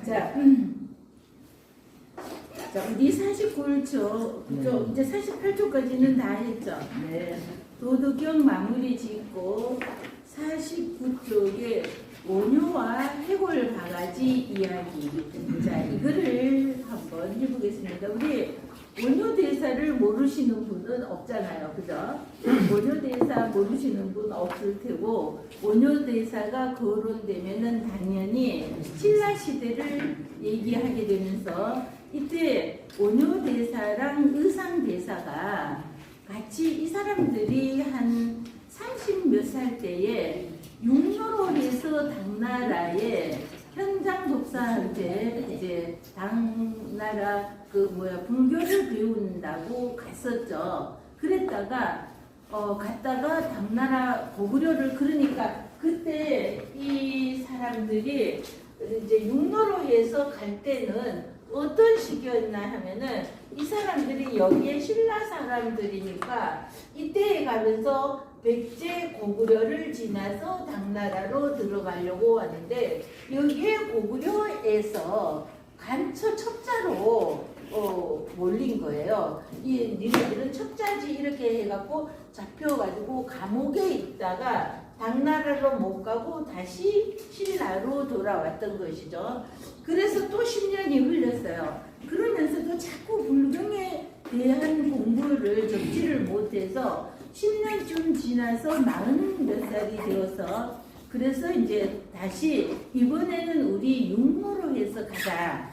자, 자, 우리 49초, 이제 48초까지는 다 했죠. 네. 도덕경 마무리 짓고 49쪽에 원효와 해골 바가지 이야기. 자, 이거를 한번 해보겠습니다. 우리 원효 대사를 모르시는 분은 없잖아요. 그죠? 원효 대사 모르시는 분 없을 테고, 원효 대사가 거론되면은 당연히 신라 시대를 얘기하게 되면서 이때 원효 대사랑 의상 대사가 같이 이 사람들이 한 30 몇 살 때에 육로로 해서 당나라의 현장 독사한테 이제 당나라 불교를 배운다고 갔었죠. 그랬다가 갔다가 당나라 고구려를 그러니까 그때 이 사람들이 이제 육로로 해서 갈 때는 어떤 식이었나 하면은 이 사람들이 여기에 신라 사람들이니까 이때에 가면서 백제 고구려를 지나서 당나라로 들어가려고 하는데 여기에 고구려에서 간처 첩자로 몰린 거예요. 이 니네들은 첩자지 이렇게 해갖고 잡혀가지고 감옥에 있다가 당나라로 못 가고 다시 신라로 돌아왔던 것이죠. 그래서 또 10년이 흘렀어요. 그러면서도 자꾸 불경에 대한 공부를 접지를 못해서 10년쯤 지나서 40 몇 살이 되어서 그래서 이제 다시 이번에는 우리 육로로 해서 가자.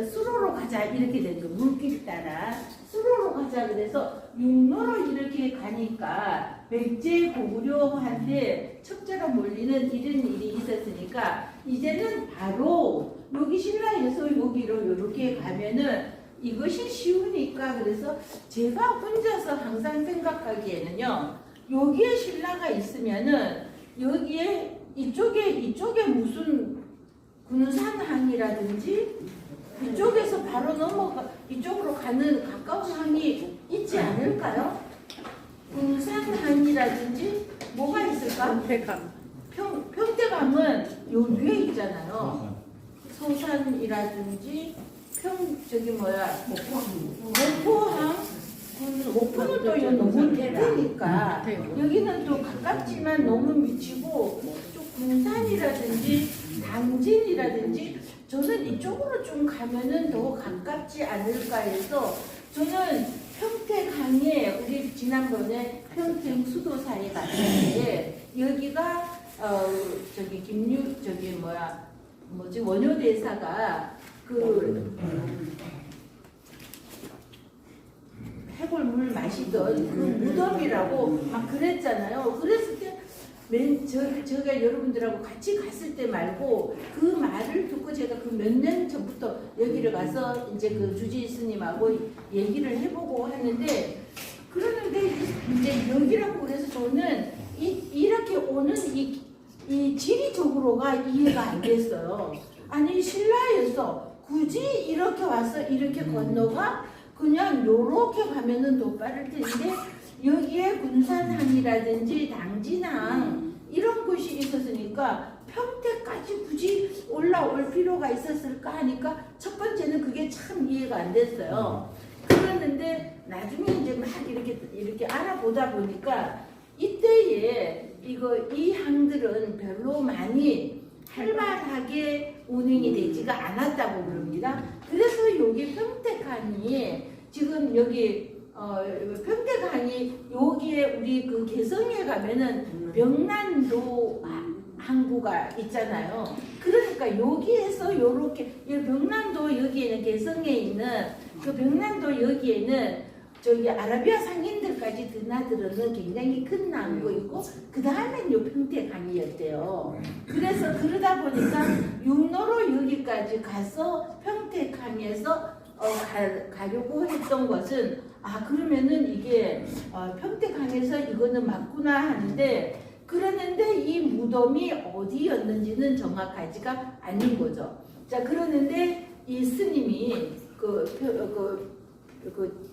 수로로 가자 이렇게 된 거. 물길 따라 수로로 가자 그래서 육로로 이렇게 가니까 백제 고구려한테 첩자로 몰리는 이런 일이 있었으니까 이제는 바로 여기 신라에서 여기로 이렇게 가면은 이것이 쉬우니까 그래서 제가 혼자서 항상 생각하기에는요 여기에 신라가 있으면은 여기에 이쪽에 무슨 군산항이라든지 이쪽에서 바로 넘어가 이쪽으로 가는 가까운 항이 있지 않을까요? 군산항이라든지 뭐가 있을까? 평택함은 요 위에 있잖아요. 서산이라든지 목포항 목포는 또 너무 밑에니까 여기는 또 가깝지만 너무 미치고 또 군산이라든지 당진이라든지 저는 이쪽으로 좀 가면은 더 가깝지 않을까 해서 저는 평택항에 우리 지난번에 평택 수도사에 갔는데 여기가 원효 대사가 해골물 마시던 그 무덤이라고 막 그랬잖아요. 그랬을 때 제가 여러분들하고 같이 갔을 때 말고 그 말을 듣고 제가 그 몇 년 전부터 여기를 가서 이제 그 주지 스님하고 얘기를 해보고 하는데 그러는데 이제 여기라고 그래서 저는 이렇게 오는 이 지리적으로가 이해가 안 됐어요. 아니 신라에서 굳이 이렇게 와서 이렇게 건너가 그냥 요렇게 가면은 더 빠를 텐데 여기에 군산항이라든지 당진항 이런 곳이 있었으니까 평택까지 굳이 올라올 필요가 있었을까 하니까 첫 번째는 그게 참 이해가 안 됐어요. 그랬는데 나중에 이제 막 이렇게 알아보다 보니까 이때에 이 항들은 별로 많이 활발하게 운행이 되지가 않았다고 그럽니다. 그래서 여기 평택항이 지금 여기 평택항이 여기에 우리 그 개성에 가면은 병난도 항구가 있잖아요. 그러니까 여기에서 요렇게 병난도 여기에는 개성에 있는 그 병난도 여기에는 저기 아라비아 상인들까지 드나들어는 굉장히 큰 항구이고 그 다음엔 요 평택항이었대요. 그래서 그러다 보니까 육로로 여기까지 가서 평택항에서 가려고 했던 것은 그러면은 이게 평택항에서 이거는 맞구나 하는데 그러는데 이 무덤이 어디였는지는 정확하지가 않은 거죠. 자 그러는데 이 스님이 그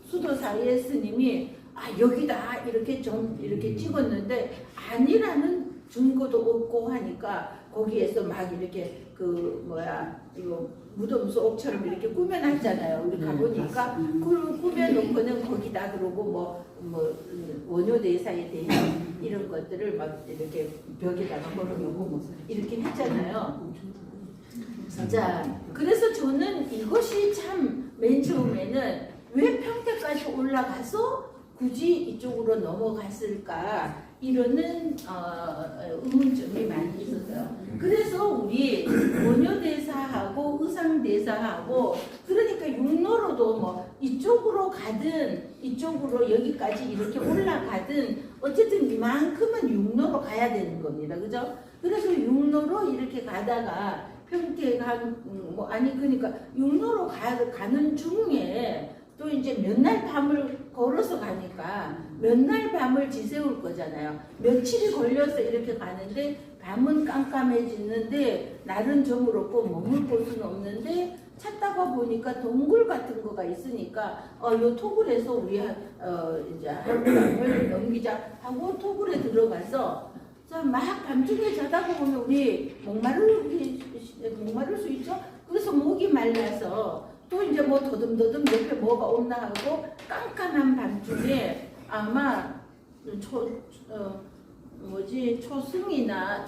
수도사의 스님이 여기다 이렇게 찍었는데 아니라는 증거도 없고 하니까 거기에서 막 이렇게 그 뭐야 이거 무덤 속처럼 이렇게 꾸며놨잖아요. 우리 가보니까 꾸며놓고는 거기다 그러고 뭐 원효대사에 대한 이런 것들을 막 이렇게 벽에다가 걸어놓고 뭐 이렇게 했잖아요. 자, 그래서 저는 이것이 참 맨 처음에는 왜 평택까지 올라가서 굳이 이쪽으로 넘어갔을까 이러는 의문점이 많이 있었어요. 그래서 우리 원효대사하고 의상대사하고 그러니까 육로로도 뭐 이쪽으로 가든 이쪽으로 여기까지 이렇게 올라가든 어쨌든 이만큼은 육로로 가야 되는 겁니다. 그죠? 그래서 육로로 이렇게 가다가 평택한 아니 그러니까 육로로 가는 중에 또 이제 몇 날 밤을 걸어서 가니까 몇 날 밤을 지새울 거잖아요. 며칠이 걸려서 이렇게 가는데 밤은 깜깜해지는데 날은 저물었고 머물 곳은 없는데 찾다가 보니까 동굴 같은 거가 있으니까 요 토굴에서 우리 이제 하룻밤을 넘기자 하고 토굴에 들어가서 자, 막 밤중에 자다가 보면 우리 목마를 수 있죠? 그래서 목이 말라서 또 이제 뭐 더듬더듬 옆에 뭐가 없나 하고 깜깜한 밤중에 아마 초승이나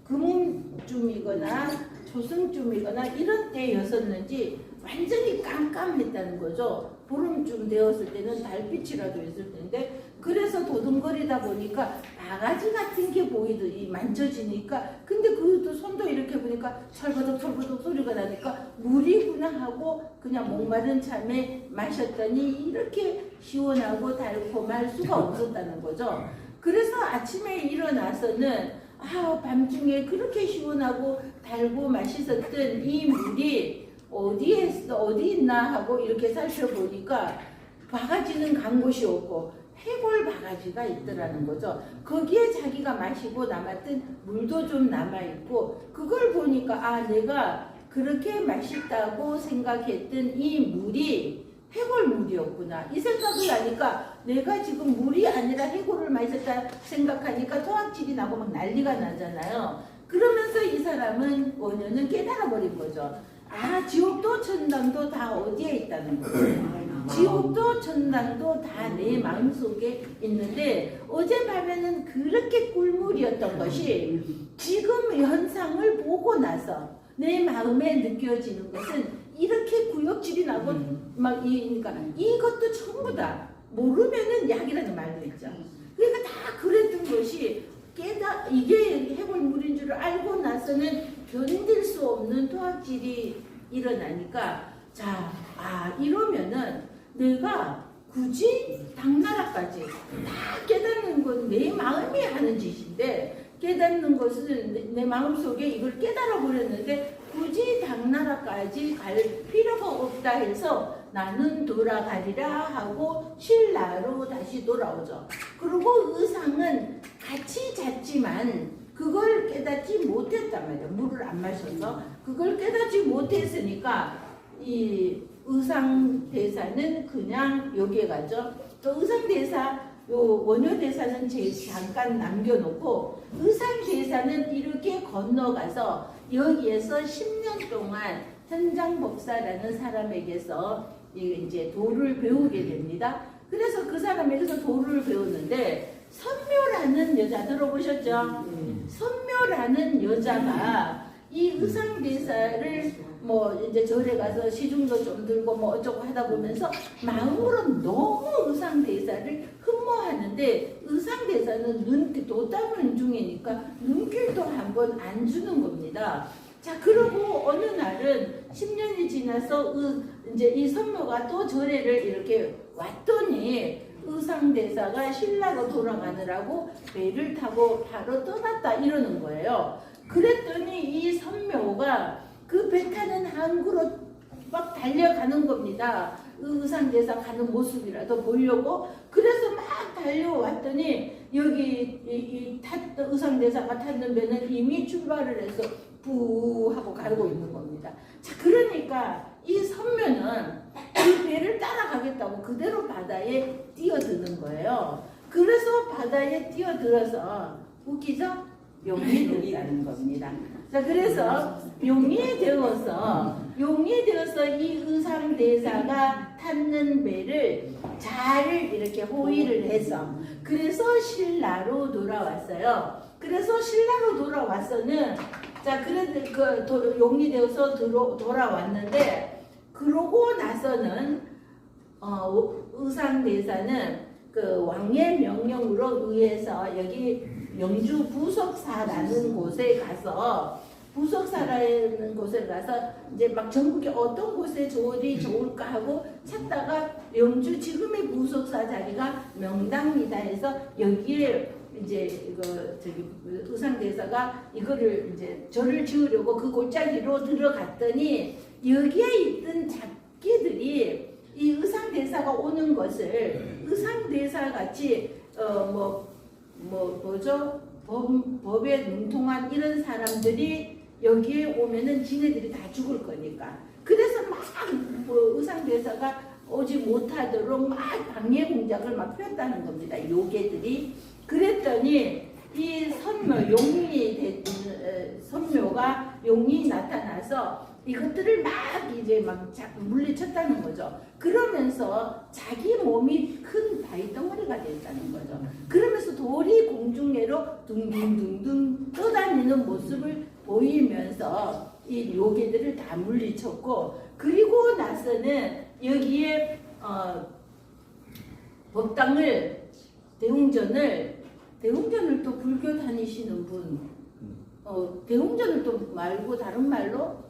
금음쯤이거나 초승쯤이거나 이런 때였었는지 완전히 깜깜했다는 거죠. 보름쯤 되었을 때는 달빛이라도 있을 텐데 그래서 도둥거리다 보니까 바가지 같은 게 보이더니 만져지니까 근데 그것도 손도 이렇게 보니까 철버덕 소리가 나니까 물이구나 하고 그냥 목마른 참에 마셨더니 이렇게 시원하고 달콤할 수가 없었다는 거죠. 그래서 아침에 일어나서는 밤중에 그렇게 시원하고 달고 맛있었던 이 물이 어디 있나 하고 이렇게 살펴보니까 바가지는 간 곳이 없고 해골 바가지가 있더라는 거죠. 거기에 자기가 마시고 남았던 물도 좀 남아있고 그걸 보니까 내가 그렇게 맛있다고 생각했던 이 물이 해골 물이었구나 이 생각을 하니까 내가 지금 물이 아니라 해골을 마셨다 생각하니까 토악질이 나고 막 난리가 나잖아요. 그러면서 이 사람은 원효는 깨달아버린 거죠. 지옥도 천당도 다 어디에 있다는 거예요. 지옥도 천당도 다 내 마음속에 있는데 어젯밤에는 그렇게 꿀물이었던 것이 지금 현상을 보고 나서 내 마음에 느껴지는 것은 이렇게 구역질이 나고 그러니까 이것도 전부 다 모르면은 약이라는 말도 있죠. 그러니까 다 그랬던 것이 이게 해골물인 줄 알고 나서는 견딜 수 없는 토악질이 일어나니까 이러면은 내가 굳이 당나라까지 다 깨닫는 건 내 마음이 하는 짓인데 깨닫는 것은 내 마음속에 이걸 깨달아 버렸는데 굳이 당나라까지 갈 필요가 없다 해서 나는 돌아가리라 하고 신라로 다시 돌아오죠. 그리고 의상은 같이 잤지만 그걸 깨닫지 못했단 말이에요. 물을 안 마셔서 그걸 깨닫지 못했으니까 이 의상대사는 그냥 여기에 가죠. 또 의상대사 원효대사는 잠깐 남겨놓고 의상대사는 이렇게 건너가서 여기에서 10년 동안 현장법사라는 사람에게서 이제 도를 배우게 됩니다. 그래서 그 사람에게서 도를 배우는데 선묘라는 여자 들어보셨죠? 선묘라는 여자가 이 의상대사를 이제 절에 가서 시중도 좀 들고 어쩌고 하다 보면서 마음으로 너무 의상대사를 흠모하는데 의상대사는 도담은 중이니까 눈길도 한번 안 주는 겁니다. 자, 그러고 어느 날은 10년이 지나서 이제 이 선묘가 또 절에를 이렇게 왔더니 의상대사가 신라로 돌아가느라고 배를 타고 바로 떠났다 이러는 거예요. 그랬더니 이 선묘가 그 배 타는 항구로 막 달려가는 겁니다. 의상대사 가는 모습이라도 보려고. 그래서 막 달려왔더니 여기 의상대사가 탔는 배는 이미 출발을 해서 부 하고 가고 있는 겁니다. 자, 그러니까 이 선묘는 그 배를 따라가겠다고 그대로 바다에 뛰어드는 거예요. 그래서 바다에 뛰어들어서 웃기죠? 용이 되었다는 겁니다. 자, 그래서 용이 되어서 이 의상대사가 탔는 배를 잘 이렇게 호위를 해서 그래서 신라로 돌아왔어요. 그래서 신라로 돌아와서는 자, 그래도 용이 되어서 돌아왔는데 그러고 나서는 의상대사는 그 왕의 명령으로 의해서 여기 영주 부석사라는 곳에 가서 이제 막 전국에 어떤 곳에 좋을까 하고 찾다가 영주 지금의 부석사 자리가 명당이다 해서 여기에 이제 의상대사가 이거를 이제 절을 지으려고 그 골짜기로 들어갔더니 여기에 있던 잡기들이 이 의상대사가 오는 것을 의상대사 같이 뭐죠? 법에 능통한 이런 사람들이 여기에 오면은 지네들이 다 죽을 거니까. 그래서 막 의상대사가 오지 못하도록 막 방해 공작을 막 폈다는 겁니다. 요괴들이. 그랬더니 이 선묘가 용이 나타나서 이것들을 막 이제 막 물리쳤다는 거죠. 그러면서 자기 몸이 큰 바위덩어리가 됐다는 거죠. 그러면서 돌이 공중에로 둥둥둥둥 떠다니는 모습을 보이면서 이 요괴들을 다 물리쳤고, 그리고 나서는 여기에 법당을 대웅전을 또 불교 다니시는 분, 대웅전을 또 말고 다른 말로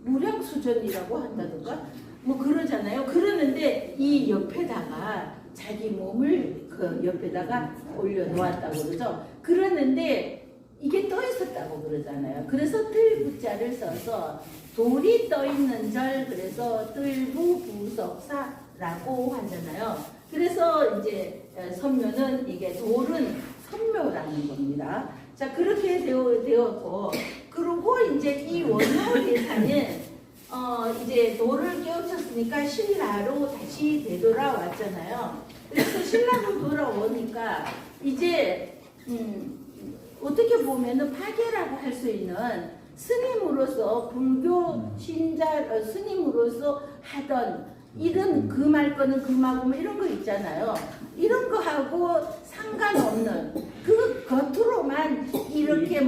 무량수전이라고 한다든가 뭐 그러잖아요. 그러는데 이 옆에다가 자기 몸을 그 옆에다가 올려놓았다고 그러죠. 그러는데 이게 떠 있었다고 그러잖아요. 그래서 뜰부자를 써서 돌이 떠 있는 절, 그래서 뜰부부석사라고 하잖아요. 그래서 이제 선묘는 이게 돌은 선묘라는 겁니다. 자, 그렇게 되었고, 그리고 이제 이 원효대사는 이제 돌을 깨우쳤으니까 신라로 다시 되돌아왔잖아요. 그래서 신라로 돌아오니까 이제 어떻게 보면은 파괴라고 할 수 있는 스님으로서 불교 신자 스님으로서 하던 이런 금할 거는 금하고 뭐 이런 거 있잖아요. 이런 거 하고 상관없는 그 겉으로만 이렇게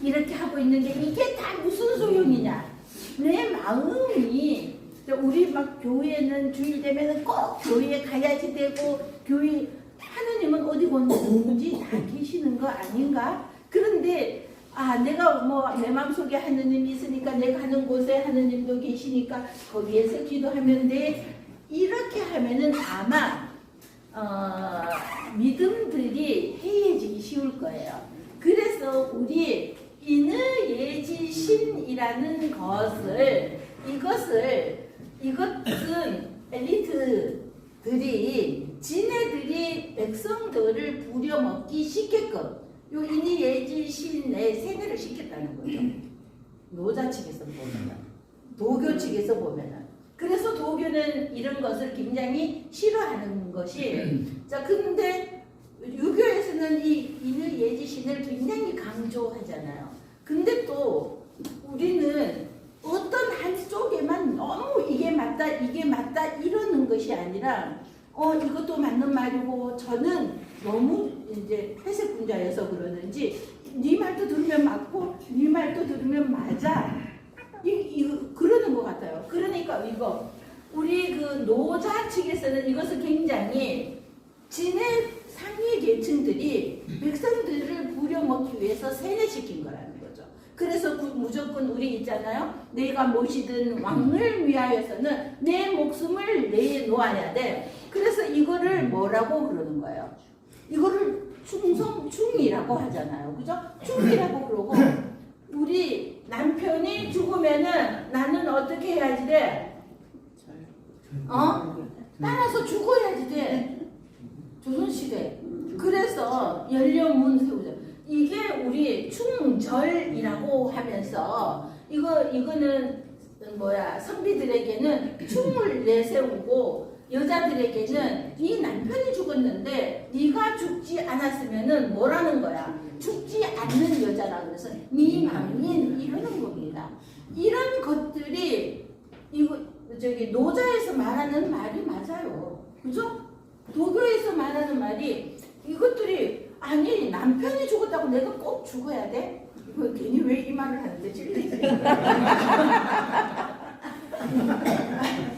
이렇게 하고 있는 게 이게 다 무슨 소용이냐. 내 마음이 우리 막 교회는 주일 되면은 꼭 교회에 가야지 되고 교회 하느님은 어디 건지 다 계시는 거 아닌가? 그런데 내가 내 마음속에 하느님이 있으니까 내가 가는 곳에 하느님도 계시니까 거기에서 기도하면 돼. 이렇게 하면은 아마 믿음들이 해이해지기 쉬울 거예요. 그래서 우리 인의예지신이라는 이것은 엘리트들이 지네들이 백성들을 부려먹기 쉽게끔 요 인의예지신에 세뇌를 시켰다는 거죠. 노자 측에서 보면은, 도교 측에서 보면은. 그래서 도교는 이런 것을 굉장히 싫어하는 것이, 자, 근데 유교에서는 이 인의예지신을 굉장히 강조하잖아요. 근데 또 우리는 어떤 한쪽에만 너무 이게 맞다 이러는 것이 아니라 이것도 맞는 말이고 저는 너무 이제 회색 분자여서 그러는지 네 말도 들으면 맞고 네 말도 들으면 맞아 그러는 것 같아요. 그러니까 이거 우리 그 노자 측에서는 이것을 굉장히 진해 상위 계층들이 백성들을 부려먹기 위해서 세뇌시킨 거라는 거죠. 그래서 무조건 우리 있잖아요. 내가 모시던 왕을 위하여서는 내 목숨을 내놓아야 돼. 그래서 이거를 뭐라고 그러는 거예요? 이거를 충이라고 하잖아요. 그죠? 충이라고 그러고 우리 남편이 죽으면은 나는 어떻게 해야지 돼? 따라서 죽어야지 돼. 조선시대. 그래서 연료문 세우자. 이게 우리 충절이라고 하면서 이거는 선비들에게는 충을 내세우고 여자들에게는 이 남편이 죽었는데 네가 죽지 않았으면은 뭐라는 거야? 죽지 않는 여자라 그래서 미망인 이러는 겁니다. 이런 것들이 이거 저기 노자에서 말하는 말이 맞아요. 그죠? 도교에서 말하는 말이 이것들이 아니 남편이 죽었다고 내가 꼭 죽어야 돼? 이거 괜히 왜 이 말을 하는데 찔리지?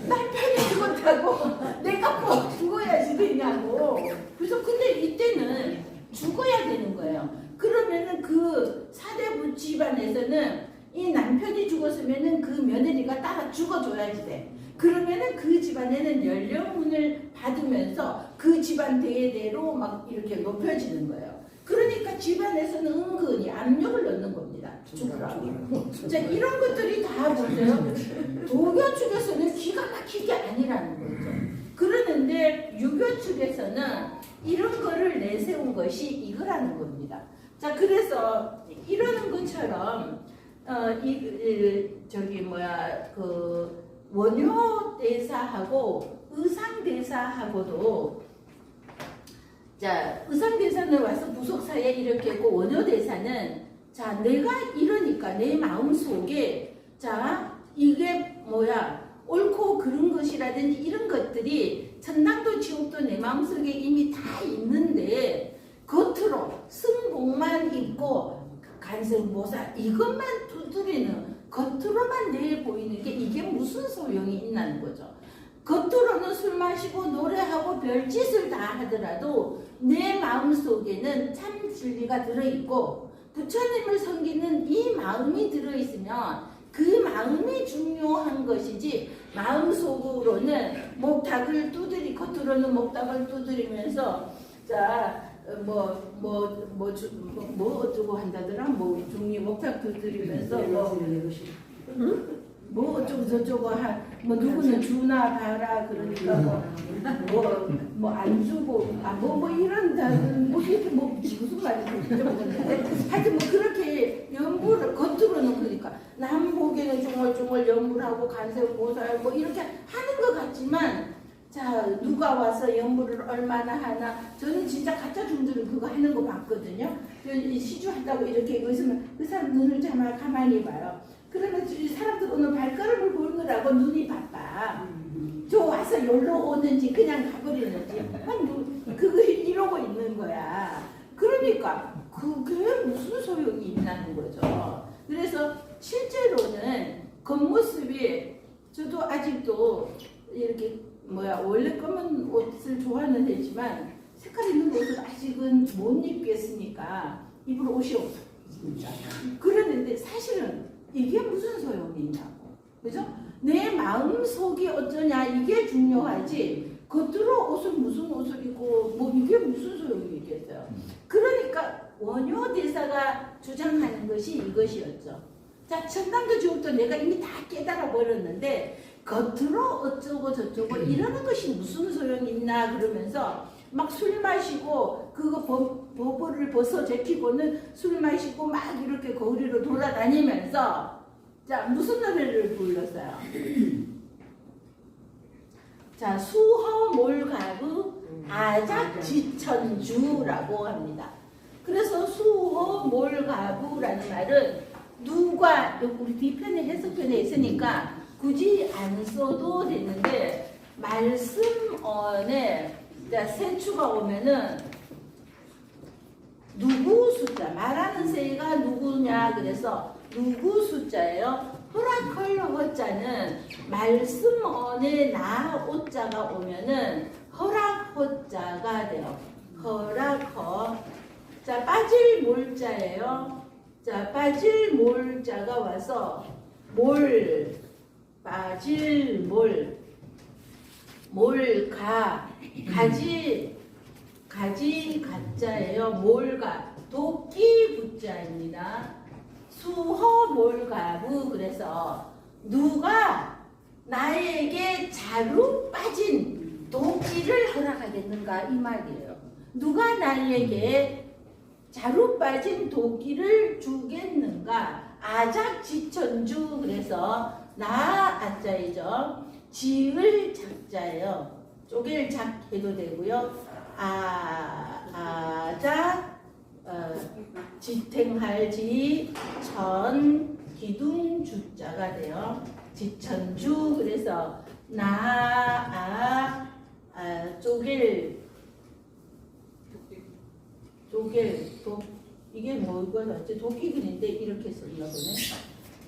남편이 죽었다고 내가 꼭 죽어야지 되냐고. 그래서 근데 이때는 죽어야 되는 거예요. 그러면은 그 사대부 집안에서는 이 남편이 죽었으면은 그 며느리가 따라 죽어줘야지 돼. 그러면은 그 집안에는 연령운을 받으면서 그 집안 대대로 막 이렇게 높여지는 거예요. 그러니까 집안에서는 은근히 압력을 넣는 겁니다. 죽으라고. 자, 이런 것들이 다 보세요. 도교 측에서는 기가 막힌 게 아니라는 거죠. 그러는데 유교 측에서는 이런 거를 내세운 것이 이거라는 겁니다. 자, 그래서 이러는 것처럼 저기 뭐야 그 원효 대사하고 의상 대사하고도 자 의상 대사는 와서 부속사에 이렇게 했고 원효 대사는 자 내가 이러니까 내 마음 속에 자 이게 뭐야 옳고 그른 것이라든지 이런 것들이 천당도 지옥도 내 마음속에 이미 다 있는데 겉으로 승복만 입고 간성보살 이것만 두드리는 겉으로만 내 보이는 게 이게 무슨 소용이 있나는 거죠. 겉으로는 술 마시고 노래하고 별짓을 다 하더라도 내 마음속에는 참 진리가 들어있고 부처님을 섬기는 이 마음이 들어있으면 그 마음이 중요한 것이지 마음속으로는 목탁을 두드리 겉으로는 목탁을 두드리면서 자 뭐 어쩌고 한다더라 뭐 중리 목탁 두드리면서 뭐 어쩌고 저쩌고 뭐 누구는 주나 봐라 그러니까 뭐 안 주고 뭐 이런 뭐 이렇게 뭐 무슨 말인지 모르겠는데 하여튼 뭐 그렇게 연부를 겉으로는 그러니까 남보기에는 중얼중얼 연부를 하고 간세보살 뭐 이렇게 하는 것 같지만 자 누가 와서 연부를 얼마나 하나 저는 진짜 가짜 중들은 그거 하는 거 봤거든요. 시주한다고 이렇게 있으면 그 사람 눈을 정말 가만히 봐요. 그러면 사람들 오늘 발걸음을 보느라고 눈이 바빠. 저 와서 여기로 오는지 그냥 가버리는지 그거 이러고 있는 거야. 그러니까 그게 무슨 소용이 있다는 거죠. 그래서 실제로는 겉모습이 저도 아직도 이렇게 원래 검은 옷을 좋아하는 애지만 색깔 있는 옷을 아직은 못 입겠으니까 입을 옷이 없어 진짜. 그러는데 사실은 이게 무슨 소용이 있냐고. 그죠? 내 마음속이 어쩌냐 이게 중요하지 겉으로 옷을 무슨 옷을 입고 뭐 이게 무슨 소용이 있겠어요. 그러니까 원효 대사가 주장하는 것이 이것이었죠. 자 천당도 지옥도 내가 이미 다 깨달아 버렸는데 겉으로 어쩌고 저쩌고 이러는 것이 무슨 소용이 있나 그러면서 막 술 마시고 그거 버버를 벗어 제키고는 술 마시고 막 이렇게 거리로 돌아다니면서 자 무슨 노래를 불렀어요? 자 수허몰가부 아작지천주라고 합니다. 그래서 수허몰가부라는 말은 누가 우리 뒤편에 해석편에 있으니까 굳이 안 써도 되는데 말씀언에 세추가 오면은 누구 숫자 말하는 새가 누구냐 그래서 누구 숫자예요. 허락헐 허자는 말씀언에 나 오자가 오면은 허락허자가 돼요. 허락허. 자 빠질 몰자예요. 자 빠질 몰자가 와서 몰 빠질 몰가 가지 가자예요. 몰가 도끼 부자입니다. 수허몰가부. 그래서 누가 나에게 자루 빠진 도끼를 허락하겠는가 이 말이에요. 누가 나에게 자루 빠진 도끼를 주겠는가. 아작지천주. 그래서 나 아자이죠. 지을 작자예요. 쪼갤작 해도 되고요. 아자 지탱할지 천 기둥 주자가 돼요. 지천주. 그래서 쪼갤 이게 뭐가 맞지? 도끼근인데 이렇게 썼나 보네.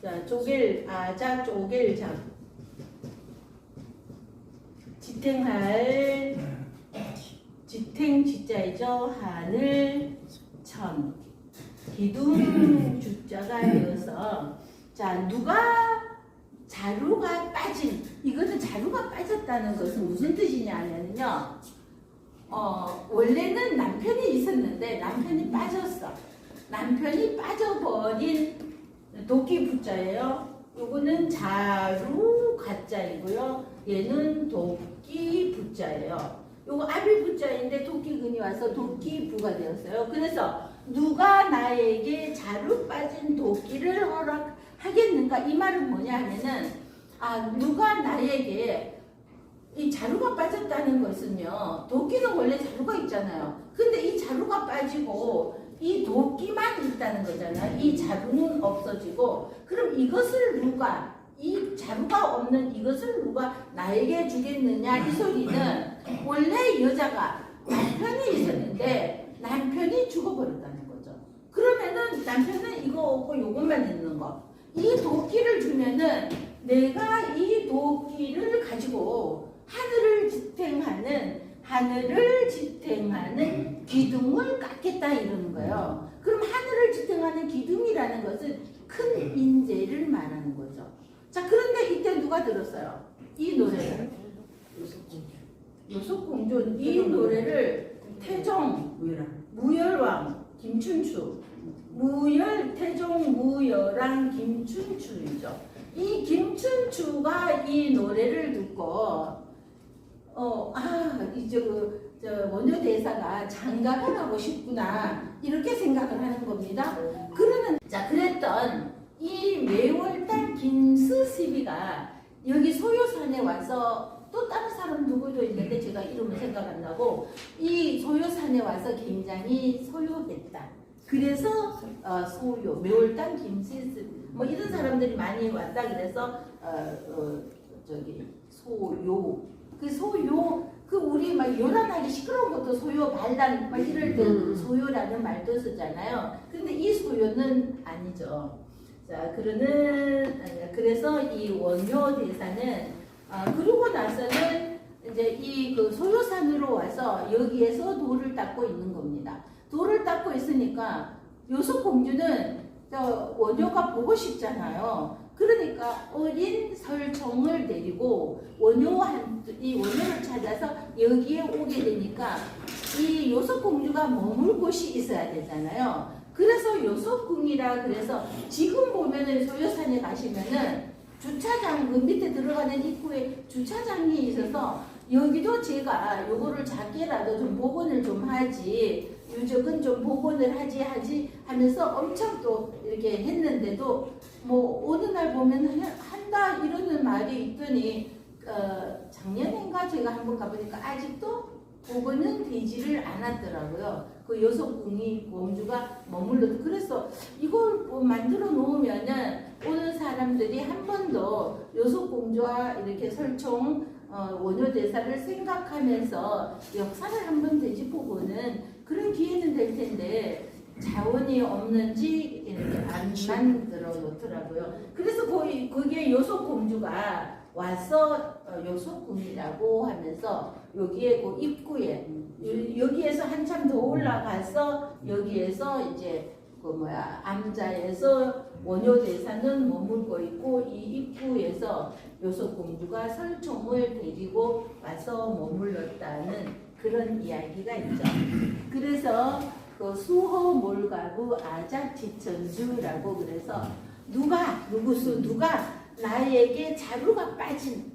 자, 쪼갤 아자 쪼갤작 지탱할 지탱 지자이죠. 하늘 천 기둥 주자가 되어서 자 누가 자루가 빠진 이거는 자루가 빠졌다는 것은 무슨 뜻이냐면요. 원래는 남편이 있었는데 남편이 빠졌어. 남편이 빠져버린 도끼 부자예요. 요거는 자루 가자이고요. 얘는 도끼 부자예요. 요거 아비 부자인데 도끼근이 와서 도끼부가 되었어요. 그래서 누가 나에게 자루 빠진 도끼를 허락하겠는가? 이 말은 뭐냐 하면은 누가 나에게 이 자루가 빠졌다는 것은요. 도끼는 원래 자루가 있잖아요. 근데 이 자루가 빠지고 이 도끼만 있다는 거잖아요. 이 자루는 없어지고 그럼 이것을 누가 이 자루가 없는 이것을 누가 나에게 주겠느냐 이 소리는 원래 여자가 남편이 있었는데 남편이 죽어버렸다는 거죠. 그러면은 남편은 이거 없고 요것만 있는 거. 이 도끼를 주면은 내가 이 도끼를 가지고 하늘을 지탱하는 기둥을 깎겠다 이러는 거예요. 그럼 하늘을 지탱하는 기둥이라는 것은 큰 인재를 말하는 거죠. 자, 그런데 이때 누가 들었어요? 이 노래를. 요속공주. 이 노래를 태종 무열왕 김춘추. 태종 무열왕 김춘추이죠. 이 김춘추가 이 노래를 듣고 저 원효 대사가 장가가 가고 싶구나 이렇게 생각을 하는 겁니다. 그랬던 이 매월달 김스시비가 여기 소요산에 와서 또 다른 사람 누구도 있는데 제가 이름은 생각 안 나고 이 소요산에 와서 굉장히 소요했다. 그래서 소요 매월달 김스시 뭐 이런 사람들이 많이 왔다 그래서 소요 우리 막 요란하게 시끄러운 것도 소요 말단 막 이럴 때 소요라는 말도 쓰잖아요. 근데 이 소요는 아니죠. 자, 그래서 이 원효 대사는 그러고 나서는 이제 이 그 소요산으로 와서 여기에서 돌을 닦고 있는 겁니다. 돌을 닦고 있으니까 요속공주는 원효가 보고 싶잖아요. 그러니까 어린 설총을 데리고 원효를 찾아서 여기에 오게 되니까 이 요속공주가 머물 곳이 있어야 되잖아요. 그래서 요속궁이라 그래서 지금 보면은 소요산에 가시면은 주차장 그 밑에 들어가는 입구에 주차장이 있어서 여기도 제가 요거를 작게라도 좀 복원을 좀 하지 유적은 좀 복원을 하지 하면서 엄청 또 이렇게 했는데도 뭐 어느 날 보면 한다 이러는 말이 있더니 작년인가 제가 한번 가보니까 아직도 복원은 되지를 않았더라고요. 그 요속궁이 공주가 머물러 그래서 이걸 뭐 만들어 놓으면은 오는 사람들이 한 번도 요속공주와 이렇게 설총 원효대사를 생각하면서 역사를 한번 되짚어보는 그런 기회는 될 텐데 자원이 없는지 이렇게 안 만들어 놓더라고요. 그래서 거기에 요속공주가 와서 요속궁이라고 하면서 여기에 그 입구에 여기에서 한참 더 올라가서 여기에서 이제 암자에서 원효대사는 머물고 있고 이 입구에서 요속공주가 설총을 데리고 와서 머물렀다는 그런 이야기가 있죠. 그래서 그 수호몰가부 아작지천주라고 그래서 누가 나에게 자루가 빠진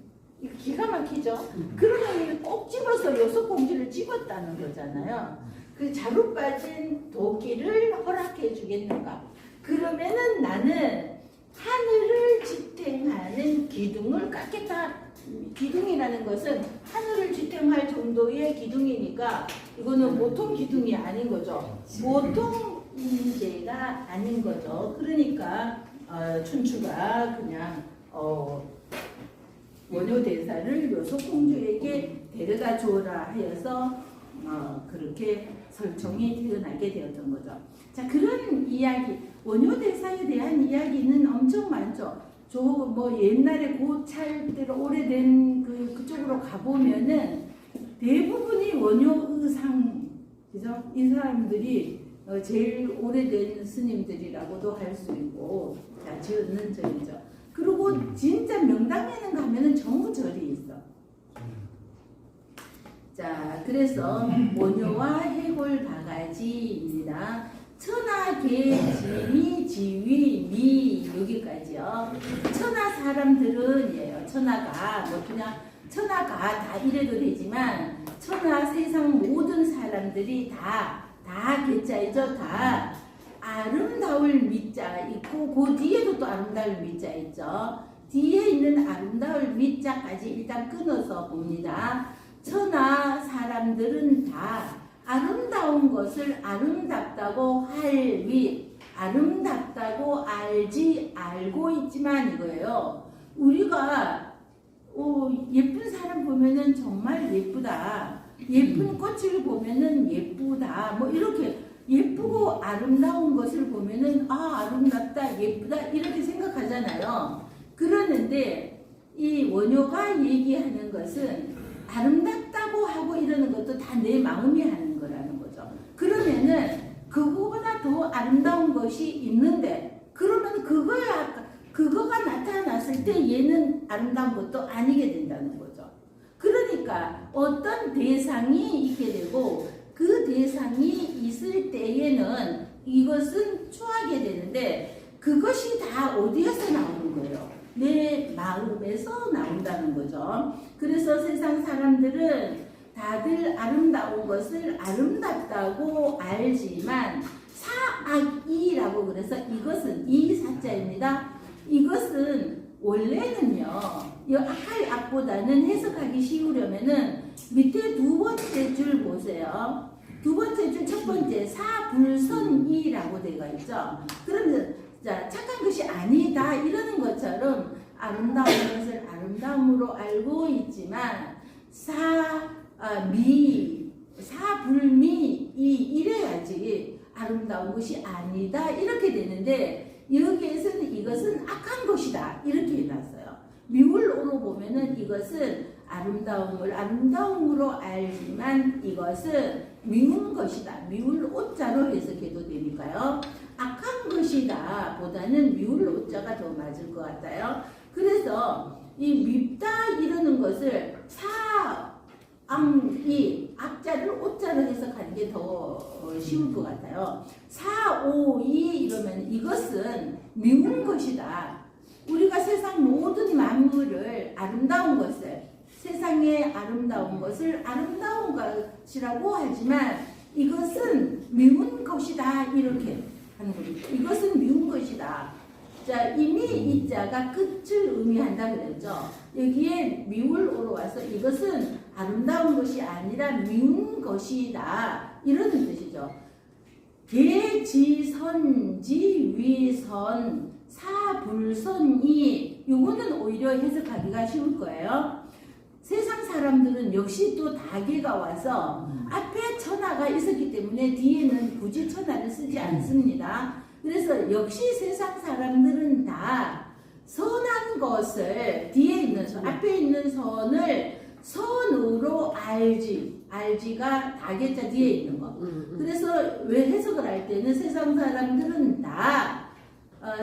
기가 막히죠. 그러면 꼭 집어서 요속공주를 집었다는 거잖아요. 그 자루 빠진 도끼를 허락해 주겠는가? 그러면은 나는 하늘을 지탱하는 기둥을 깎겠다. 기둥이라는 것은 하늘을 지탱할 정도의 기둥이니까 이거는 보통 기둥이 아닌 거죠. 보통 인재가 아닌 거죠. 그러니까 춘추가 그냥 원효대사를 요소공주에게 데려다 주어라 하여서 그렇게 설총이 태어나게 되었던 거죠. 자, 그런 이야기, 원효대사에 대한 이야기는 엄청 많죠. 뭐 옛날에 고찰대로 오래된 그쪽으로 가보면은 대부분이 원효의상, 그죠? 이 사람들이 제일 오래된 스님들이라고도 할 수 있고, 자, 지었는 절이죠. 그리고 진짜 명당에는 가면은 전부 절이 있어. 자, 그래서 원효와 해골 바가지입니다. 천하 개 지미 지위 미 여기까지요. 천하 사람들은 예요. 천하가 뭐 그냥 천하가 다 이래도 되지만 천하 세상 모든 사람들이 다 개자이죠. 다 아름다울 미자 있고 그 뒤에도 또 아름다울 미자 있죠. 뒤에 있는 아름다울 미자까지 일단 끊어서 봅니다. 천하 사람들은 다 아름다운 것을 아름답다고 할 위, 아름답다고 알지 알고 있지만 이거예요. 우리가 예쁜 사람 보면은 정말 예쁘다. 예쁜 꽃을 보면은 예쁘다. 뭐 이렇게 예쁘고 아름다운 것을 보면은 아름답다, 예쁘다 이렇게 생각하잖아요. 그러는데 이 원효가 얘기하는 것은 아름답다고 하고 이러는 것도 다 내 마음이 하는 거라는 거죠. 그러면은 그거보다 더 아름다운 것이 있는데 그러면 그거가 나타났을 때 얘는 아름다운 것도 아니게 된다는 거죠. 그러니까 어떤 대상이 있게 되고 그 대상이 있을 때에는 이것은 추하게 되는데 그것이 다 어디에서 나오는 거예요? 내 마음에서 나온다는 거죠. 그래서 세상 사람들은 다들 아름다운 것을 아름답다고 알지만 사악이라고 그래서 이것은 이 사자입니다. 이것은 원래는요. 이 할 악보다는 해석하기 쉬우려면은 밑에 두 번째 줄 보세요. 두 번째 줄 첫 번째 사불선이라고 되어 있죠. 그러면 자, 착한 것이 아니다 이러는 것처럼 아름다운 것을 아름다움으로 알고 있지만 사불미 이래야지 아름다운 것이 아니다 이렇게 되는데 여기에서는 이것은 악한 것이다 이렇게 해놨어요. 미울오로 보면은 이것은 아름다움을 아름다움으로 알지만 이것은 미운 것이다. 미울 오자로 해석해도 되니까요. 악한 것이다 보다는 미울 오자가 더 맞을 것 같아요. 그래서 이 밉다 이러는 것을 사암이 악자를 오자로 해석하는 게 더 쉬울 것 같아요. 사오이 이러면 이것은 미운 것이다. 우리가 세상 모든 만물을 아름다운 것을 세상의 아름다운 것을 아름다운 것이라고 하지만 이것은 미운 것이다 이렇게 하는 겁니다. 이것은 미운 것이다. 자, 이미 이 자가 끝을 의미한다 그랬죠. 여기에 미울오로 와서 이것은 아름다운 것이 아니라 미운 것이다 이런 뜻이죠. 개지선지위선 사불선이 이거는 오히려 해석하기가 쉬울 거예요. 세상 사람들은 역시 또 다개가 와서 앞에 천하가 있었기 때문에 뒤에는 굳이 천하를 쓰지 않습니다. 그래서 역시 세상 사람들은 다 선한 것을 뒤에 있는 선, 앞에 있는 선을 선으로 알지가 다개자 뒤에 있는 거. 그래서 왜 해석을 할 때는 세상 사람들은 다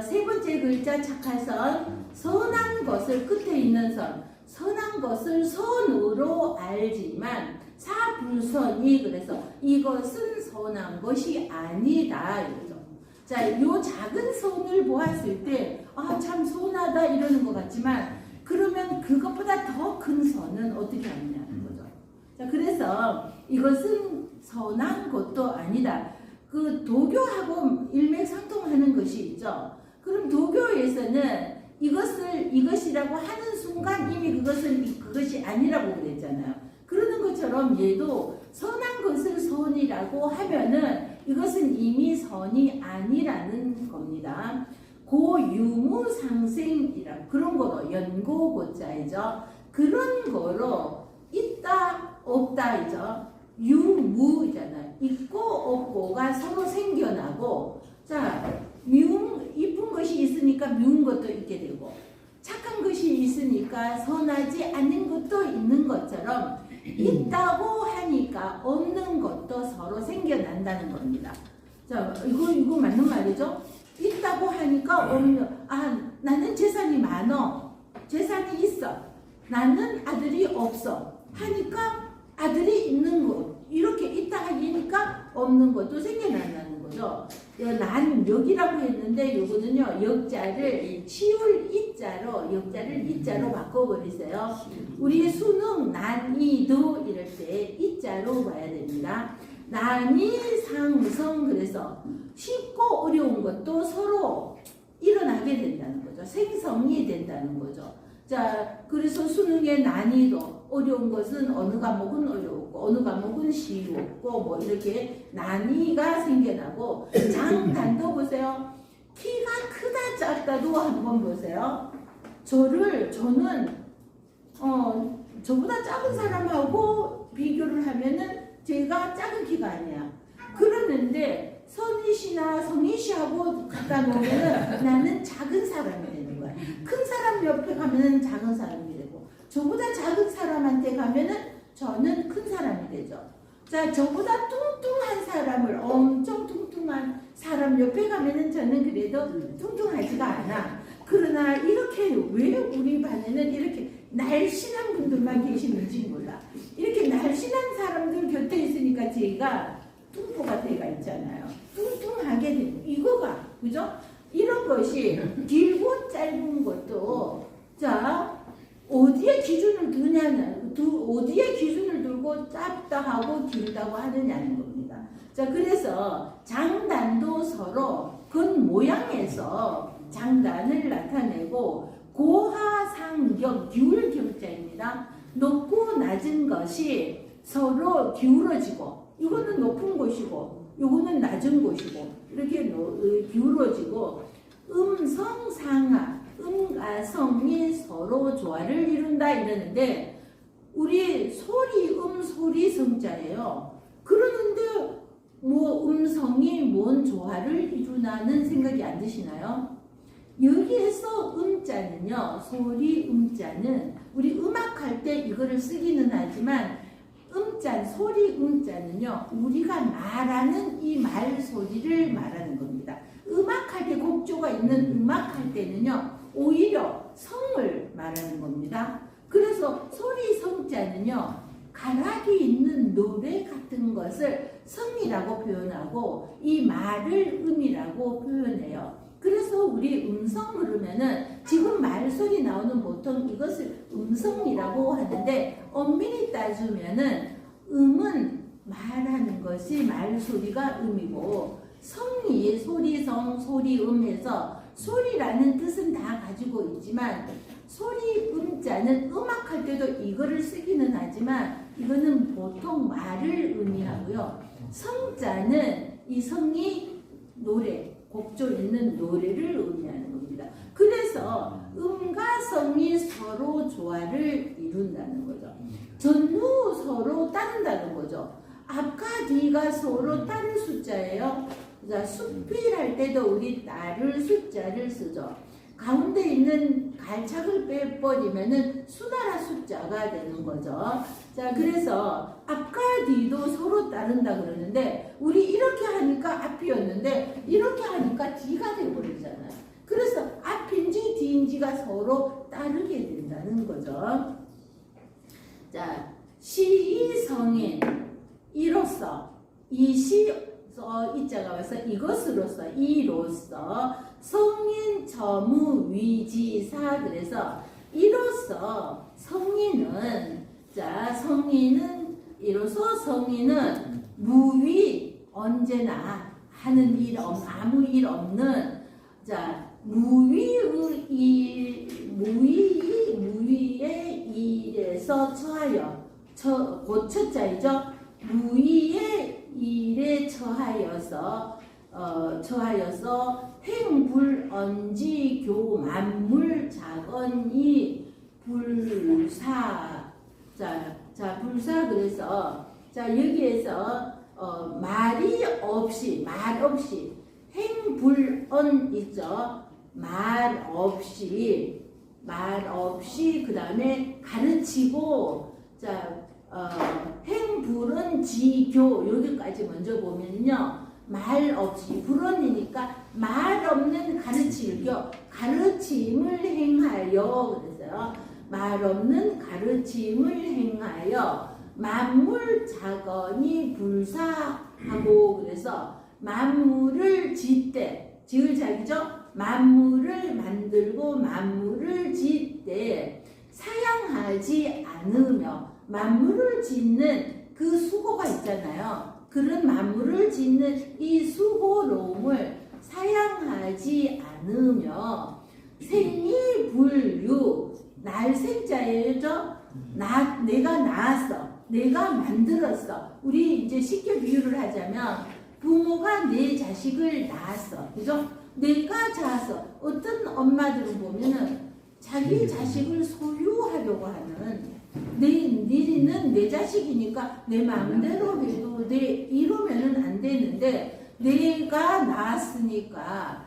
세 번째 글자 착화선 선한 것을 끝에 있는 선 선한 것을 선으로 알지만 사불선이 그래서 이것은 선한 것이 아니다 이거죠. 자, 요 작은 선을 보았을 때 참 선하다 이러는 것 같지만 그러면 그것보다 더 큰 선은 어떻게 하느냐는 거죠. 자, 그래서 이것은 선한 것도 아니다. 그 도교하고 일맥상통하는 것이 있죠. 그럼 도교에서는 이것이라고 하는 순간 이미 그것이 아니라고 그랬잖아요. 그러는 것처럼 얘도 선한 것을 선이라고 하면은 이것은 이미 선이 아니라는 겁니다. 고유무상생이라 그런 거로 연고고자이죠. 그런 거로 있다 없다이죠. 유무잖아요. 있고 없고가 서로 생겨나고, 자 이쁜 것이 있으니까 미운 것도 있게 되고, 착한 것이 있으니까 선하지 않은 것도 있는 것처럼 있다고 하니까 없는 것도 서로 생겨난다는 겁니다. 자, 이거 맞는 말이죠? 있다고 하니까 나는 재산이 많어. 재산이 있어. 나는 아들이 없어. 하니까 아들이 있는 것. 이렇게 있다 하니까 없는 것도 생겨난다는 거죠. 난 여기라고 했는데 요거는요, 역자를 치울 이자로, 역자를 이자로 바꿔버리세요. 우리 수능 난이도 이럴 때 이자로 봐야 됩니다. 난이 상성, 그래서 쉽고 어려운 것도 서로 일어나게 된다는 거죠. 생성이 된다는 거죠. 자, 그래서 수능의 난이도, 어려운 것은 어느 과목은 어려웠고 어느 과목은 쉬웠고 뭐 이렇게 난이가 생겨나고, 장단도 보세요. 키가 크다 작다도 한번 보세요. 저는 저보다 작은 사람하고 비교를 하면은 제가 작은 키가 아니야. 그러는데 선희씨나 성희씨하고 갖다 놓으면 나는 작은 사람이 되는 거야. 큰 사람 옆에 가면은 작은 사람이 되고, 저보다 작은 사람한테 가면은 저는 큰 사람이 되죠. 자, 저보다 뚱뚱한 사람을, 엄청 뚱뚱한 사람 옆에 가면은 저는 그래도 뚱뚱하지가 않아. 그러나 이렇게 왜 우리 반에는 이렇게 날씬한 분들만 계시는지 몰라. 이렇게 날씬한 사람들 곁에 있으니까 제가 뚱보가 돼가 있잖아요. 뚱뚱하게 되고, 이거가, 그죠? 이런 것이 길고 짧은 것도, 자, 어디에 기준을 두냐는, 어디에 기준을 두고 짧다 하고 길다고 하느냐는 겁니다. 자, 그래서 장단도 서로 겉모양에서 장단을 나타내고, 고하상격, 기울격자입니다. 높고 낮은 것이 서로 기울어지고, 이거는 높은 곳이고 이거는 낮은 곳이고 이렇게 기울어지고, 음성상하, 음과 성이 서로 조화를 이룬다 이러는데, 우리 소리, 소리 성자예요. 그러는데 뭐 음성이 뭔 조화를 이루나는 생각이 안 드시나요? 여기에서 음자는요, 소리 음자는 우리 음악할 때 이거를 쓰기는 하지만, 음자, 소리 음자는요, 우리가 말하는 이 말소리를 말하는 겁니다. 음악할 때, 곡조가 있는 음악할 때는요, 오히려 성을 말하는 겁니다. 그래서 소리 성자는요, 가락이 있는 노래 같은 것을 성이라고 표현하고, 이 말을 음이라고 표현해요. 그래서 우리 음성 그러면은 지금 말소리 나오는 보통 이것을 음성이라고 하는데, 엄밀히 따지면은 음은 말하는 것이 말소리가 음이고, 성이 소리성, 소리음해서 소리라는 뜻은 다 가지고 있지만, 소리 음자는 음악할 때도 이거를 쓰기는 하지만 이거는 보통 말을 의미하고요. 성자는 이 성이 노래, 곡조 있는 노래를 의미하는 겁니다. 그래서 음과 성이 서로 조화를 이룬다는 거죠. 전후 서로 따른다는 거죠. 앞과 뒤가 서로 따른 숫자예요. 자, 수필할 때도 우리 따를 숫자를 쓰죠. 가운데 있는 갈착을 빼버리면은 수나라 숫자가 되는 거죠. 자, 그래서 앞과 뒤도 서로 따른다 그러는데, 우리 이렇게 하니까 앞이었는데 이렇게 하니까 뒤가 되어버리잖아요. 그래서 앞인지 뒤인지가 서로 따르게 된다는 거죠. 자, 시성인 이로써, 이자가 와서 이것으로서, 이로써, 성인 점우 위지사, 그래서 이로써 성인은, 자, 성인은, 이로써 성인은 무위, 언제나 하는 일, 아무 일 없는, 자, 무위의 일에서 처하여 고처자이죠. 무위의 일에 처하여서 행불언지교 만물 작언이 불사. 자 불사. 그래서 자 여기에서 말이 없이 말 없이 행불언 있죠. 말 없이 그 다음에 가르치고 행불은 지교 여기까지 먼저 보면요. 말 없이 불언이니까 말 없는 가르침교 가르침을 행하여 그래서요. 말 없는 가르침을 행하여 만물 작언이 불사하고 그래서 만물을 지을 자기죠. 만물을 만들고 만물을 짓되 사양하지 않으며 만물을 짓는 그 수고가 있잖아요. 그런 만물을 짓는 이 수고로움을 사양하지 않으며 생이불유 날생자예요. 내가 낳았어. 내가 만들었어. 우리 이제 쉽게 비유를 하자면 부모가 내 자식을 낳았어. 그죠? 내가 자서 어떤 엄마들은 보면은 자기 자식을 소유하려고 하는 니는 내 자식이니까 내 마음대로 해도 이러면은 안 되는데 내가 낳았으니까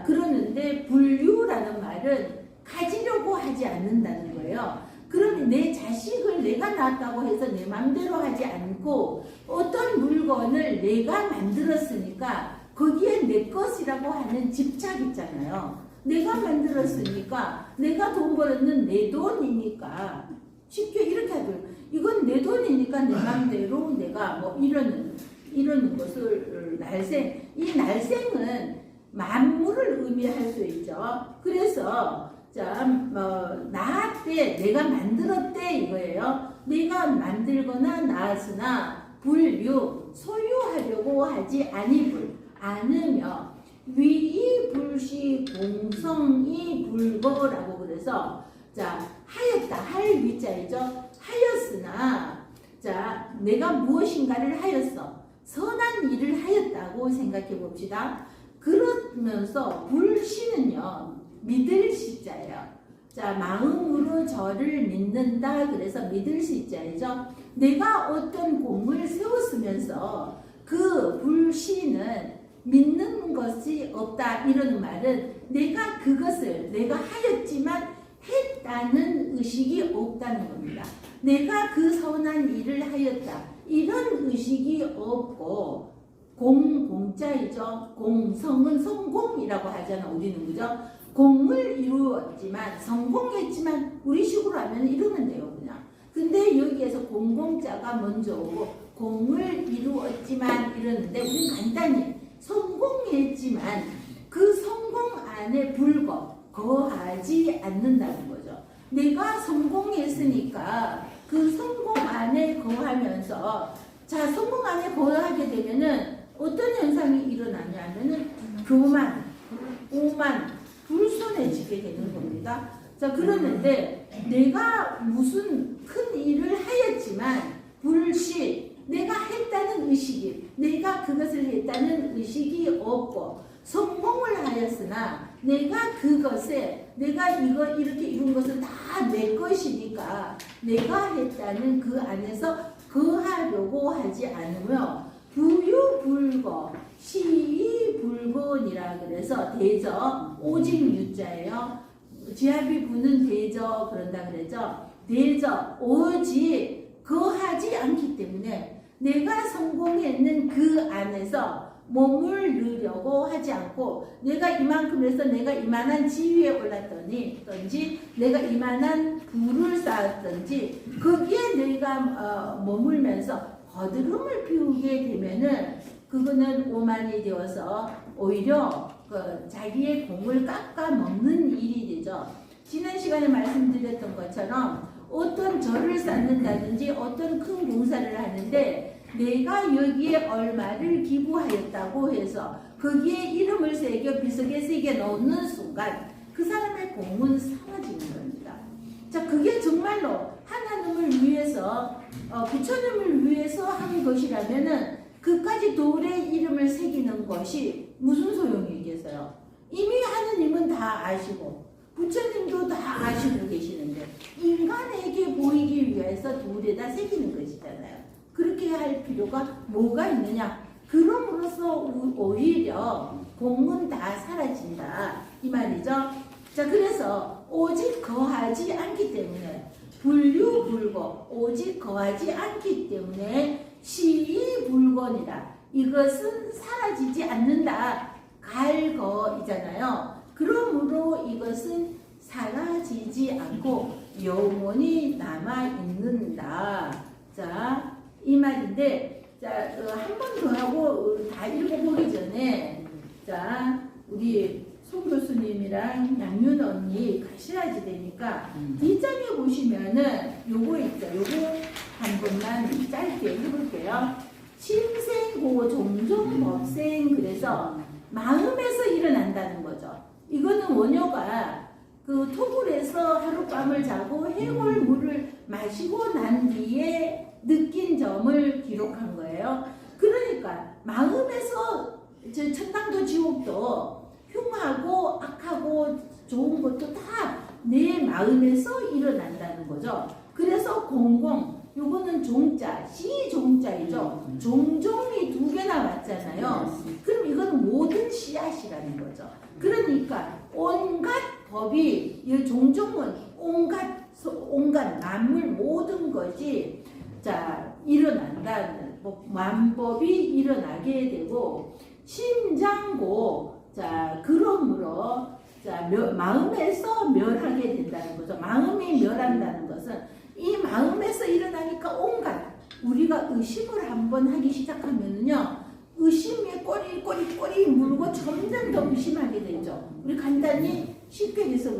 그러는데 불유라는 말은 가지려고 하지 않는다는 거예요. 그러면 내 자식을 내가 낳았다고 해서 내 마음대로 하지 않고 어떤 물건을 내가 만들었으니까 거기에 내 것이라고 하는 집착 있잖아요. 내가 만들었으니까 내가 돈 벌었는 내 돈이니까 쉽게 이렇게 하죠. 이건 내 돈이니까 내 마음대로 내가 뭐 이러는 것을 이 날생은 만물을 의미할 수 있죠. 그래서 낳았대 내가 만들었대 이거예요. 내가 만들거나 낳았으나 불유 소유하려고 하지 않으며 위이 불시 공성이 불거라고 그래서 하였다 할 위자이죠. 하였으나 내가 무엇인가를 하였어. 선한 일을 하였다고 생각해 봅시다. 그러면서 불시는요 믿을 시자예요. 마음으로 저를 믿는다. 그래서 믿을 시자이죠. 내가 어떤 공을 세웠으면서 그 불시는 믿는 것이 없다. 이런 말은 내가 그것을 내가 하였지만 했다는 의식이 없다는 겁니다. 내가 그 선한 일을 하였다. 이런 의식이 없고 공자이죠. 공성은 성공이라고 하잖아. 우리는 그죠? 공을 이루었지만 성공했지만 우리식으로 하면 이러면 돼요. 그냥. 근데 여기에서 공자가 먼저 오고 공을 이루었지만 이러는데 우리는 간단히 성공했지만 그 성공 안에 거하지 않는다는 거죠. 내가 성공했으니까 그 성공 안에 거하면서 성공 안에 거하게 되면은 어떤 현상이 일어나냐면은 교만, 오만, 불손해지게 되는 겁니다. 그러는데 내가 무슨 큰 일을 하였지만 불시 내가 했다는 의식이 내가 그것을 했다는 의식이 없고 성공을 하였으나 내가 그것에 내가 이렇게 이룬 것은 다 내 것이니까 내가 했다는 그 안에서 거하려고 하지 않으며 부유불거 시이불건이라 그래서 대저 오직 유자예요. 지압이 부는 대저 그런다 그랬죠. 대저 오직 거하지 않기 때문에 내가 성공했는 그 안에서 머무르려고 하지 않고 내가 이만큼 해서 내가 이만한 지위에 올랐더니 내가 이만한 부를 쌓았던지 거기에 내가 머물면서 거드름을 피우게 되면은 그거는 오만이 되어서 오히려 자기의 공을 깎아 먹는 일이 되죠. 지난 시간에 말씀드렸던 것처럼 어떤 절을 쌓는다든지 어떤 큰 공사를 하는데 내가 여기에 얼마를 기부하였다고 해서 거기에 이름을 새겨 비석에 새겨 놓는 순간 그 사람의 공은 사라지는 겁니다. 자, 그게 정말로 하나님을 위해서 부처님을 위해서 한 것이라면은 그까지 돌에 이름을 새기는 것이 무슨 소용이겠어요? 이미 하느님은 다 아시고 부처님도 다 아시고 계시는데 인간에게 보이기 위해서 돌에다 새기는 것이잖아요. 그렇게 할 필요가 뭐가 있느냐? 그럼으로써 오히려 공은 다 사라진다 이 말이죠. 자, 그래서 오직 거하지 않기 때문에 불유불거 오직 거하지 않기 때문에 시이불건이다. 이것은 사라지지 않는다. 갈거이잖아요. 그러므로 이것은 사라지지 않고 영원히 남아있는다. 자, 이 말인데, 자, 한 번 더 하고 다 읽어보기 전에, 자, 우리 송 교수님이랑 양윤 언니 가셔야지 되니까, 뒷장에 보시면은 요거 있죠. 요거 한 번만 짧게 해볼게요. 심생고 종종 법생. 그래서 마음에서 일어난다는 거죠. 이거는 원효가 그 토굴에서 하룻밤을 자고 해골물을 마시고 난 뒤에 느낀 점을 기록한 거예요. 그러니까 마음에서 천당도 지옥도 흉하고 악하고 좋은 것도 다 내 마음에서 일어난다는 거죠. 그래서 공공, 요거는 종자, 시 종자이죠. 종종이 두 개나 왔잖아요. 그럼 이거는 모든 씨앗이라는 거죠. 그러니까 온갖 법이, 이 종종은 온갖 만물 모든 것이 자 일어난다는 만법이 일어나게 되고 심장고 자 그러므로 자 마음에서 멸하게 된다는 거죠. 마음이 멸한다는 것은 이 마음에서 일어나니까 온갖 우리가 의심을 한번 하기 시작하면은요 의심이 꼬리 물고 점점 더 의심하게 되죠. 우리 간단히 쉽게 해서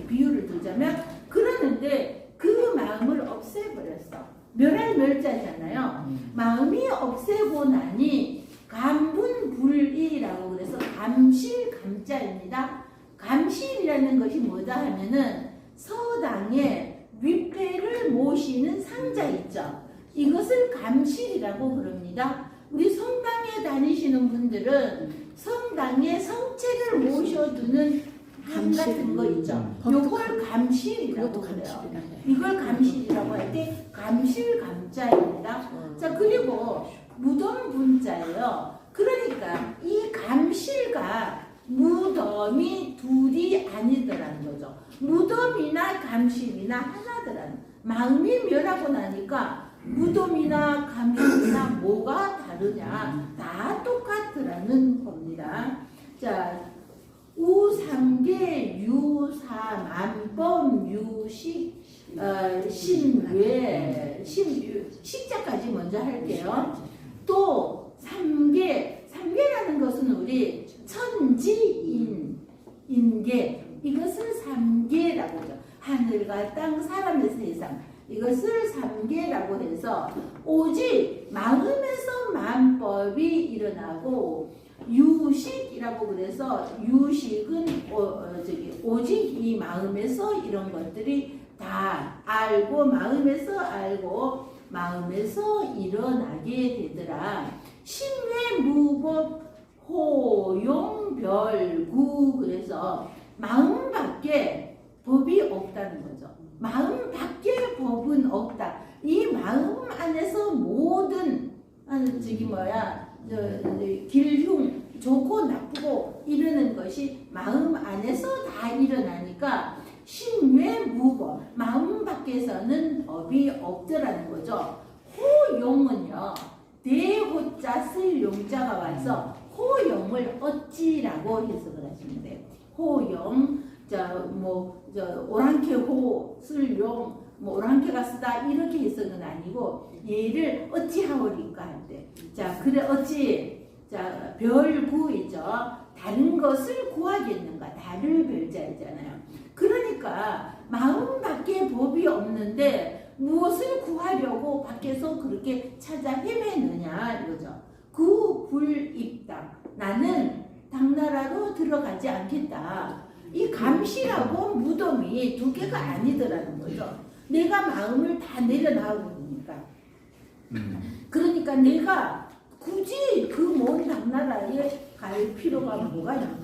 비유를 들자면 그러는데 그 마음을 없애버렸어. 멸할 멸자잖아요. 마음이 없애고 나니 감분불이라고 그래서 감실감자입니다. 감실이라는 것이 뭐다 하면은 서당에 위패를 모시는 상자 있죠. 이것을 감실이라고 부릅니다. 우리 성당에 다니시는 분들은 성당에 성체를 모셔두는 감 같은 거 있죠. 요걸 감실이라고 그래요. 이걸 감실이라고 할 때 감실감자입니다. 자 그리고 무덤 분자예요. 그러니까 이 감실과 무덤이 둘이 아니더라는 거죠. 무덤이나 감실이나 하나더라는 마음이 멸하고 나니까 무덤이나 감실이나 뭐가 다르냐 다 똑같더라는 겁니다. 자 우상계 유사만법 유식 신외 식자까지 먼저 할게요. 또 삼계라는 것은 우리 천지인계 이것을 삼계라고 하죠. 하늘과 땅 사람의 세상 이것을 삼계라고 해서 오직 마음에서 만법이 일어나고 유식이라고 그래서 유식은 오직 이 마음에서 이런 것들이 다 알고 마음에서 일어나게 되더라. 심외무법 호용별구 그래서 마음 밖에 법이 없다는 거죠. 마음 밖에 법은 없다. 이 마음 안에서 모든 길흉 좋고 나쁘고 이러는 것이 마음 안에서 다 일어나니까 심외무법 마음 밖에서는 법이 없더라는 거죠. 호용은요 대호자 쓸 용자가 와서 호용을 어찌라고 해석을 하시면 돼요. 호용 오랑캐호 쓸 용 오랑캐가 쓰다 이렇게 해석은 아니고 얘를 어찌하오리까 할 때 자 그래 어찌 자 별구이죠. 다른 것을 구하겠는가 다를 별자이잖아요. 그러니까 마음 밖에 법이 없는데 무엇을 무엇을 구하려고 밖에서 그렇게 찾아 헤매느냐 이거죠. 그 불입당. 나는 당나라로 들어가지 않겠다. 이 감시하고 무덤이 두 개가 아니더라는 거죠. 내가 마음을 다 내려놔버리니까. 그러니까 내가 굳이 그 먼 당나라에 갈 필요가 뭐가 있냐.